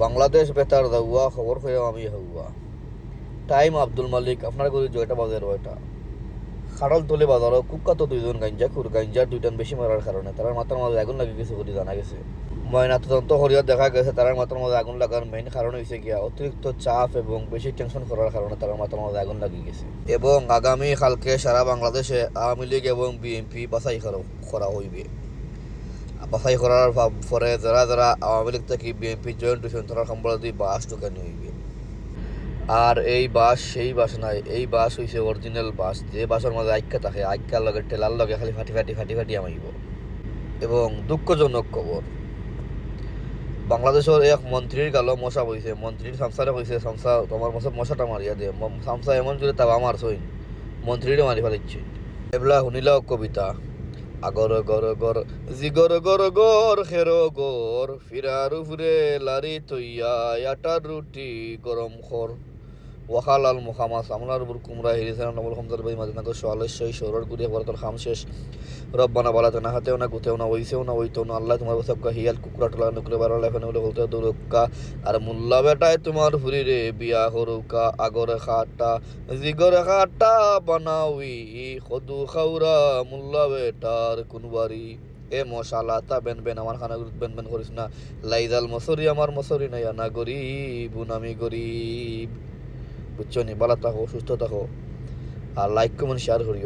বাংলাদেশ বেতার দাউয়া খবর হয়েও আমি হউয়া। টাইম আব্দুল মালিক আপনার গরি জয়টা বাজার ওইটা খাড়ল তলে বাজারও কুখ্যাত দুইজন গাঞ্জাখুর গাঞ্জার দুইটান বেশি মারার কারণে তার মাথার মাঝে আগুন লাগে গেছে বলে জানা গেছে। ময়নাতদন্ত হরিয়া দেখা গেছে তার মাথার মাঝে আগুন লাগার মেইন কারণ হয়েছে গিয়া অতিরিক্ত চাপ এবং বেশি টেনশন করার কারণে তার মাথার মাঝে আগুন লাগিয়ে গেছে। এবং আগামী কালকে সারা বাংলাদেশে আওয়ামী লীগ এবং বিএনপি বাছাই করা হইবে। বাছাই করার পরে যারা যারা আওয়ামী লীগ থেকে বিএনপি জয়েন্ট হয়েছেন তারা সম্বলদি বাস ঢুকানি হইবে। আর এই বাস সেই বাস নাই, এই বাস হইছে অরিজিনাল বাস, যে বাসের মধ্যে আইক্যা থাকে, আইক্যার লগে টেলার লগে খালি ফাটি ফাটি ফাটি ফাটি আমাইব। এবং দুঃখজনক খবর, বাংলাদেশের এক মন্ত্রীর গালো মশা বইছে। মন্ত্রীর সামসারে কইছে, সামসা তোমার মশাটা মারিয়া দে। সামসা এমন জোরে তাবা মারছইন, মন্ত্রীরে মারি ফেলাইছে। এবলা শুনিলাও কবিতা, আগর গর গর জিগর গর গর খেরো গর ফিরার উফরে লারি তৈয়া আটার রুটি গরম খর ওয়াখালাল মুখামাস আমলার বুর কুমরা হিরিসান নবল খমদার বাই মাদিনাগর সোয়ালেশ্বই সৌরর গুড়িয়া বরাতর খাম শেষ রব্বানা বালাতে না হাতেও না গুতেও না ওইছেও না ওইতেও না আল্লাহ তোমার সবকা হিয়াল কুকুরা টোলা নুকরে বারো লেফানে বলে বলতে দুরক্কা আর মুল্লা বেটায় তোমার হুরি রে বিয়া হরুকা আগরে খাটা জিগরে খাটা বানাউই খদু খাউরা মুল্লা বেটার কুনবারি এ মশালা তা বেন বেন আমার খানা বেন বেন করিস না লাইজাল মসরি আমার মসরি নাই না গরিব আমি গরিব। বুঝছো নি? ভালো থাকো, সুস্থ থাকো, আর লাইক কমেন্ট শেয়ার করিও।